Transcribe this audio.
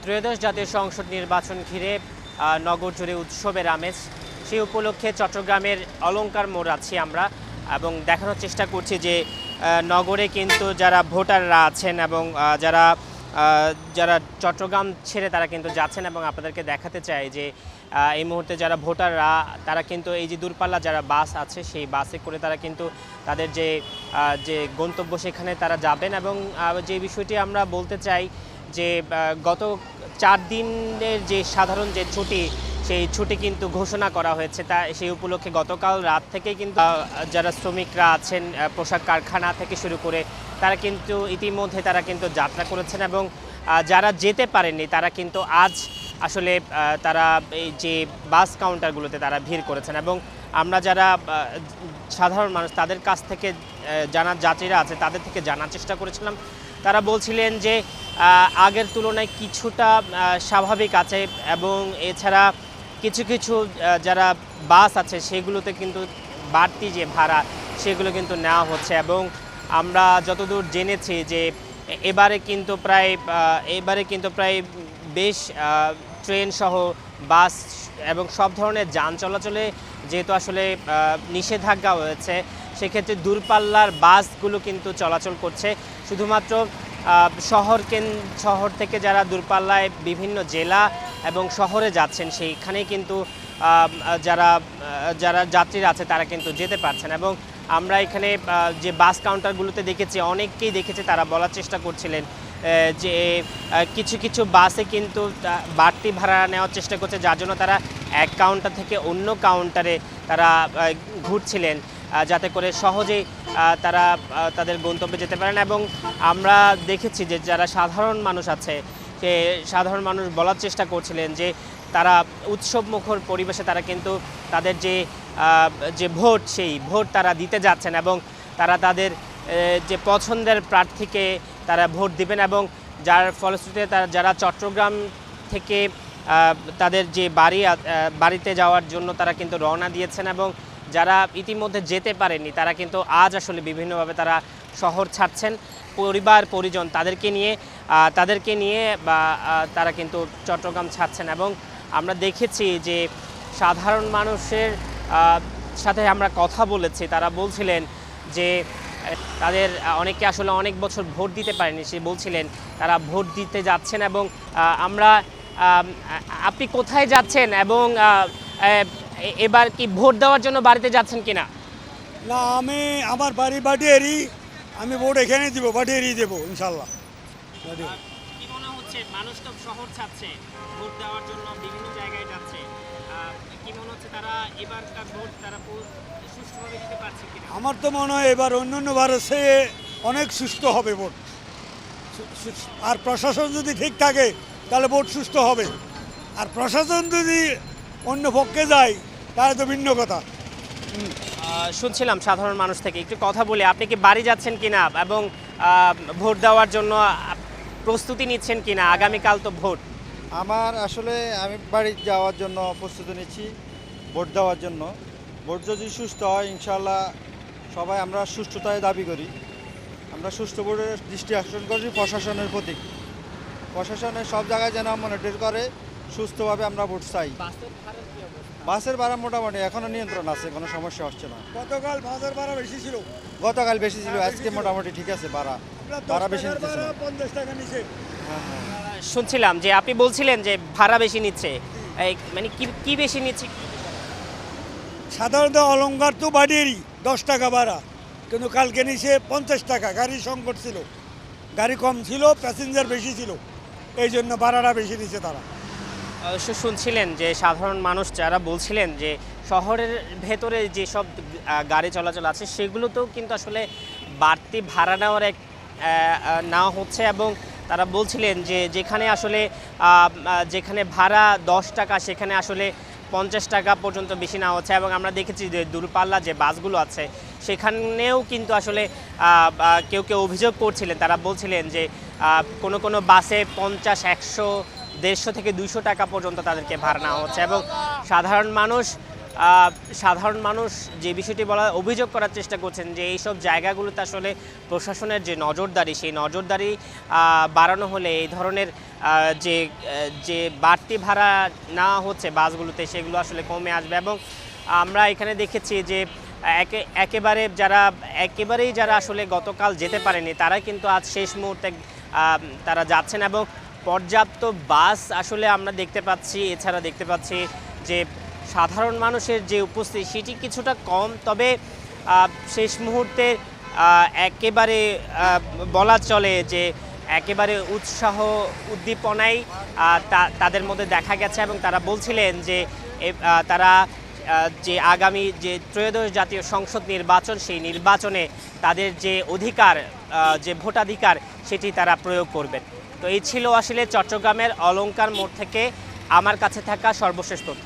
ত্রয়োদশ জাতীয় সংসদ নির্বাচন ঘিরে নগর জুড়ে উৎসবের আমেজ। সেই উপলক্ষে চট্টগ্রামের অলংকার মোড় আছি আমরা এবং দেখানোর চেষ্টা করছি যে নগরে কিন্তু যারা ভোটাররা আছেন এবং যারা যারা চট্টগ্রাম ছেড়ে তারা কিন্তু যাচ্ছেন এবং আপনাদেরকে দেখাতে চাই যে এই মুহূর্তে যারা ভোটাররা তারা কিন্তু এই যে দূরপাল্লা যারা বাস আছে সেই বাসে করে তারা কিন্তু তাদের যে গন্তব্য সেখানে তারা যাবেন। এবং যে বিষয়টি আমরা বলতে চাই যে গত 4 দিনের যে সাধারণ যে ছুটি সেই ছুটি কিন্তু ঘোষণা করা হয়েছে, তা সেই উপলক্ষে গতকাল রাত থেকেই কিন্তু যারা শ্রমিকরা আছেন পোশাক কারখানা থেকে শুরু করে তারা কিন্তু ইতিমধ্যে তারা কিন্তু যাত্রা করেছেন এবং যারা যেতে পারেননি তারা কিন্তু আজ আসলে তারা এই যে বাস কাউন্টারগুলোতে তারা ভিড় করেছেন। এবং আমরা যারা সাধারণ মানুষ তাদের কাছ থেকে জানার যাত্রীরা আছে তাদের থেকে জানার চেষ্টা করেছিলাম, তারা বলছিলেন যে আগের তুলনায় কিছুটা স্বাভাবিক আছে এবং এছাড়া কিছু কিছু যারা বাস আছে সেগুলোতে কিন্তু বাড়তি যে ভাড়া সেগুলো কিন্তু নেওয়া হচ্ছে। এবং আমরা যতদূর জেনেছি যে এবারে কিন্তু প্রায় বেশ ট্রেন সহ বাস এবং সব ধরনের যান চলাচলে যেহেতু আসলে নিষেধাজ্ঞা হয়েছে, সেক্ষেত্রে দূরপাল্লার বাসগুলো কিন্তু চলাচল করছে। শুধুমাত্র শহর থেকে যারা দূরপাল্লায় বিভিন্ন জেলা এবং শহরে যাচ্ছেন সেইখানেই কিন্তু যারা যাত্রীরা আছে তারা কিন্তু যেতে পারছেন। এবং আমরা এখানে যে বাস কাউন্টারগুলোতে দেখেছি অনেককেই দেখেছি তারা বলার চেষ্টা করছিলেন যে কিছু কিছু বাসে কিন্তু বাড়তি ভাড়া নেওয়ার চেষ্টা করছে, যার জন্য তারা এক কাউন্টার থেকে অন্য কাউন্টারে তারা ঘুরছিলেন যাতে করে সহজেই তারা তাদের গন্তব্যে যেতে পারেন। এবং আমরা দেখেছি যে যারা সাধারণ মানুষ আছে সে সাধারণ মানুষ বলার চেষ্টা করছিলেন যে তারা উৎসবমুখর পরিবেশে তারা কিন্তু তাদের যে ভোট সেই ভোট তারা দিতে যাচ্ছেন এবং তারা তাদের যে পছন্দের প্রার্থীকে তারা ভোট দিবেন। এবং যার ফলশ্রুতিতে যারা চট্টগ্রাম থেকে তাদের যে বাড়িতে যাওয়ার জন্য তারা কিন্তু রওনা দিয়েছেন এবং যারা ইতিমধ্যে যেতে পারেনি তারা কিন্তু আজ আসলে বিভিন্নভাবে তারা শহর ছাড়ছেন পরিবার পরিজন তাদেরকে নিয়ে বা তারা কিন্তু চট্টগ্রাম ছাড়ছেন। এবং আমরা দেখেছি যে সাধারণ মানুষের সাথে আমরা কথা বলেছি, তারা বলছিলেন যে তাদের অনেকে আসলে অনেক বছর ভোট দিতে পারেনি, সে বলছিলেন তারা ভোট দিতে যাচ্ছেন। এবং আপনি কোথায় যাচ্ছেন এবং এবার কি ভোট দেওয়ার জন্য বাড়িতে যাচ্ছেন কিনা? না, আমার বাড়ি বাটিয়ারি, আমি ভোট এখানে দিব, বাটিয়ারি দেবো ইনশাল্লাহ। কি মনে হচ্ছে, মানুষ তো শহর ছাড়ছে ভোট দেওয়ার জন্য বিভিন্ন জায়গায় যাচ্ছে, কি মনে হচ্ছে তারা এবারকার ভোট তারা সুষ্ঠুভাবে দিতে পারছে কিনা? আমার তো মনে হয় এবার অন্যান্য ভারতে অনেক সুস্থ হবে ভোট, আর প্রশাসন যদি ঠিক থাকে তাহলে ভোট সুস্থ হবে, আর প্রশাসন যদি অন্য পক্ষে যায় তাহলে তো ভিন্ন কথা। শুনছিলাম সাধারণ মানুষ থেকে একটু কথা বলে, আপনি কি বাড়ি যাচ্ছেন কিনা এবং ভোট দেওয়ার জন্য প্রস্তুতি নিচ্ছেন কিনা? আগামীকাল তো ভোট। আমি বাড়ি যাওয়ার জন্য প্রস্তুতি নিচ্ছি ভোট দেওয়ার জন্য। ভোট যদি সুস্থ হয় ইনশাল্লাহ সবাই আমরা সুষ্ঠুতায় দাবি করি, আমরা সুষ্ঠু ভোটের দৃষ্টি আকর্ষণ করি প্রশাসনের প্রতি। প্রশাসনের সব জায়গায় যেন মনিটর করে সুস্থভাবে আমরা ভোট চাই। বাসের ভাড়া মোটামুটি এখনো নিয়ন্ত্রণ আছে, কোনো সমস্যা হচ্ছে না। গতকাল বাসের ভাড়া বেশি ছিল, আজকে মোটামুটি ঠিক আছে, ভাড়া বেশি নিচ্ছে 50 টাকা নিচে। শুনছিলাম যে আপনি বলছিলেন যে ভাড়া বেশি নিচ্ছে, মানে কি বেশি নিচ্ছে? সাধারণত অলংকার তো বাড়িয়েরই 10 টাকা ভাড়া, কিন্তু কালকে নিচে 50 টাকা। গাড়ির সংকট ছিল, গাড়ি কম ছিল, প্যাসেঞ্জার বেশি ছিল, এই জন্য ভাড়াটা বেশি নিচ্ছে তারা। শুনছিলেন যে সাধারণ মানুষ যারা বলছিলেন যে শহরের ভেতরে যেসব গাড়ি চলাচল আছে সেগুলোতেও কিন্তু আসলে বাড়তি ভাড়া নেওয়া হচ্ছে। এবং তারা বলছিলেন যে যেখানে ভাড়া 10 টাকা সেখানে আসলে 50 টাকা পর্যন্ত বেশি নেওয়া হচ্ছে। এবং আমরা দেখেছি যে দূরপাল্লা যে বাসগুলো আছে সেখানেও কিন্তু আসলে কেউ অভিযোগ করছিলেন, তারা বলছিলেন যে কোনো বাসে 50, 100, 150 থেকে 200 টাকা পর্যন্ত তাদেরকে ভাড়া নেওয়া হচ্ছে। এবং সাধারণ মানুষ সাধারণ মানুষ যে বিষয়টি বলা অভিযোগ করার চেষ্টা করছেন যে এইসব জায়গাগুলোতে আসলে প্রশাসনের যে নজরদারি সেই নজরদারি বাড়ানো হলে এই ধরনের যে যে বাড়তি ভাড়া নেওয়া হচ্ছে বাসগুলোতে সেগুলো আসলে কমে আসবে। এবং আমরা এখানে দেখেছি যে একেবারেই যারা আসলে গতকাল যেতে পারেনি তারা কিন্তু আজ শেষ মুহূর্তে তারা যাচ্ছেন এবং পর্যাপ্ত বাস আসলে আমরা দেখতে পাচ্ছি। এছাড়া দেখতে পাচ্ছি যে সাধারণ মানুষের যে উপস্থিতি সেটি কিছুটা কম, তবে শেষ মুহূর্তে একেবারে বলা চলে যে একেবারে উৎসাহ উদ্দীপনাই তাদের মধ্যে দেখা গেছে এবং তারা বলছিলেন যে তারা যে আগামী যে ত্রয়োদশ জাতীয় সংসদ নির্বাচন সেই নির্বাচনে তাদের যে অধিকার যে ভোটাধিকার সেটি তারা প্রয়োগ করবেন। তো এই ছিল আসলে চট্টগ্রামের অলংকার মোড় থেকে আমার কাছে থাকা সর্বশেষ তথ্য।